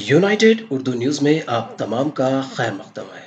United Urdu news में आप तमाम का खैर मकदम है।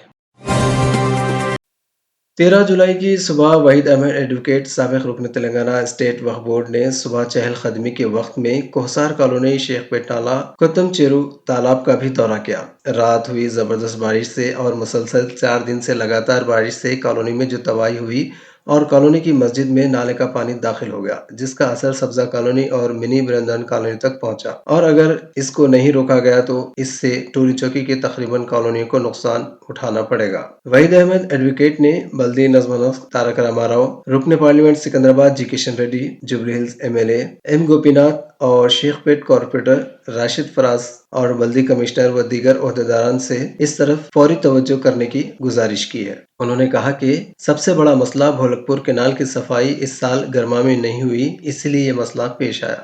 13 जुलाई की सुबह वहीद अहमद एडवोकेट साबिक रुकन तेलंगाना स्टेट वक्फ बोर्ड ने सुबह चहलकदमी के वक्त में कोहसार कॉलोनी शेखपेट नाला कुतम चेरू तालाब का भी दौरा किया। रात हुई जबरदस्त बारिश से और मुसलसल 4 दिन से लगातार बारिश से कॉलोनी में जो तबाही हुई और कॉलोनी की मस्जिद में नाले का पानी दाखिल हो गया, जिसका असर सब्जा कॉलोनी और मिनी बिरंदन कॉलोनी तक पहुंचा और अगर इसको नहीं रोका गया तो इससे टोली चौकी के तकरीबन कॉलोनियों को नुकसान उठाना पड़ेगा। वहीद अहमद एडवोकेट ने बल्दी नज़्म तारक रामाराव, रुकन parliament Secunderabad G Kishan Reddy, Jubilee Hills MLA M Gopinath और शेखपेट कॉर्पोरेटर राशिद फराज और बल्दी कमिश्नर व दीगर ओहदेदारान से इस तरफ फौरी तवज्जो करने की गुजारिश की है। उन्होंने कहा कि सबसे बड़ा मसला भोलकपुर केनाल की सफाई इस साल गर्मा में नहीं हुई, इसलिए ये मसला पेश आया।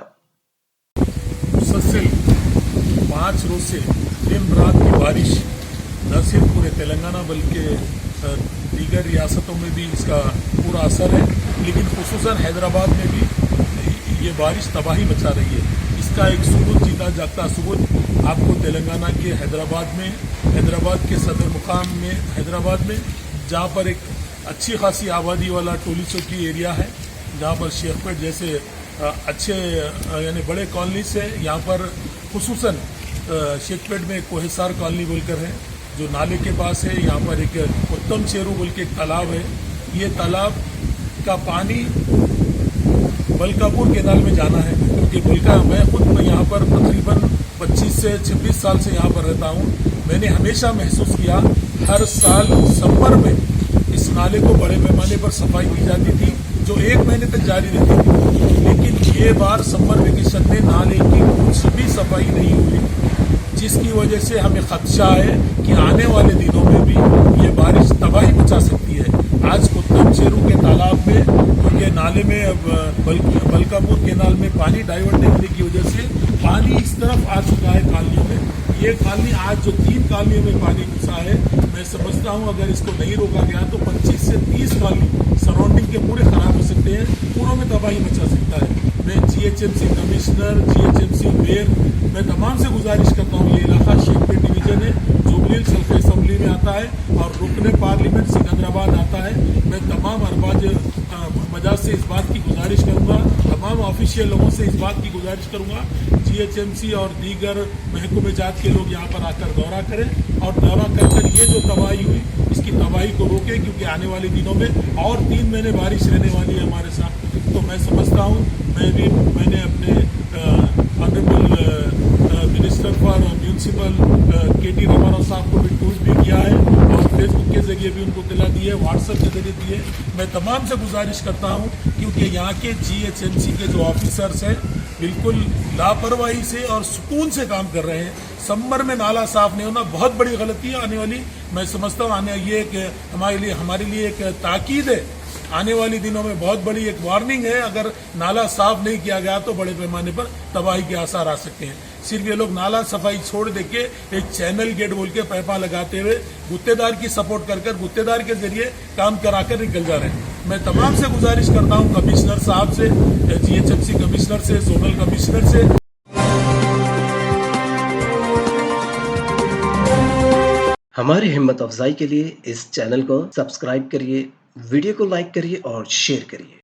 मुसलसल 5 रोज से दिन रात की बारिश न सिर्फ पूरे तेलंगाना बल्कि दीगर रियासतों में भी इसका पूरा असर है, लेकिन खुसूसन हैदराबाद में भी ये बारिश तबाही मचा रही है। इसका एक सबूत जीता जागता सबूत आपको तेलंगाना के हैदराबाद के सदर मुकाम में हैदराबाद में, जहाँ पर एक अच्छी खासी आबादी वाला टोली चौकी एरिया है, जहाँ पर शेखपेट जैसे अच्छे यानी बड़े कॉलोनीज है। यहाँ पर खुसूसन शेखपेट में कोहसार कॉलोनी बोलकर है जो नाले के पास है। यहाँ पर एक उत्तम चेरू बोल के एक तालाब है। ये तालाब का पानी बलकापुर केनाल में जाना है, क्योंकि मैं खुद यहाँ पर तकरीबन 25 से 26 साल से यहाँ पर रहता हूँ। मैंने हमेशा महसूस किया हर साल समर में इस नाले को बड़े पैमाने पर सफाई की जाती थी जो 1 महीने तक जारी रहती थी, लेकिन ये बार समर वेकेशन में नाले की कुछ भी सफाई नहीं हुई, जिसकी वजह से हमें खदशा है कि आने वाले दिनों में भी ये बारिश तबाही मचा सकती है। आज कुतम चेरू के तालाब में, क्योंकि नाले में बलकापुर केनाल में पानी डाइवर्ट नहीं होने की वजह से पानी इस तरफ आ चुका है कॉलोनियों में। ये कॉलोनी आज जो 3 कॉलोनियों में पानी घुसा है, मैं समझता हूँ अगर इसको नहीं रोका गया तो 25 से 30 कॉलोनी सराउंडिंग के पूरे खराब हो सकते हैं, पूरों में तबाही मचा सकता है। मैं जीएचएमसी कमिश्नर, जीएचएमसी मेयर, मैं तमाम से गुजारिश करता हूँ, ये इलाका शेखपेट डिवीजन है, जुबली हिल्स हल्का असेंबली में आता है और रुकन पार्लियामेंट सिकंदराबाद आता है। मैं तमाम अरबाज मजाज से इस बात की गुजारिश करूँगा, तमाम ऑफिशियल लोगों से इस बात की गुजारिश करूँगा, जीएचएमसी और दीगर महकमे जात के लोग यहाँ पर आकर दौरा करें और दौरा कर ये जो तबाही हुई इसकी तबाही को रोकें, क्योंकि आने वाले दिनों में और 3 महीने बारिश रहने वाली है हमारे साथ। तो मैं समझता हूँ मैंने अपने ऑनरेबल मिनिस्टर फॉर म्यूनसिपल केटी रामाराव साहब को भी ट्वीट भी किया है और फेसबुक के जरिए भी उनको दिला दी है, व्हाट्सएप के जरिए दी है। मैं तमाम से गुजारिश करता हूँ, क्योंकि यहाँ के जीएचएमसी के जो ऑफिसर्स हैं बिल्कुल लापरवाही से और सुकून से काम कर रहे हैं। समर में नाला साफ नहीं होना बहुत बड़ी गलती है आने वाली, मैं समझता हूँ ये हमारे लिए एक ताकीद है। आने वाली दिनों में बहुत बड़ी एक वार्निंग है, अगर नाला साफ नहीं किया गया तो बड़े पैमाने पर तबाही के आसार आ सकते हैं। सिर्फ ये लोग नाला सफाई छोड़ देके एक चैनल गेट बोल के पैपा लगाते हुए गुत्तेदार की सपोर्ट कर गुत्तेदार के जरिए काम कराकर निकल जा रहे हैं। मैं तमाम से गुजारिश करता हूँ कमिश्नर साहब से, जीएचएमसी कमिश्नर से, जोनल कमिश्नर से, हमारी हिम्मत अफजाई के लिए इस चैनल को सब्सक्राइब करिए, वीडियो को लाइक करिए और शेयर करिए।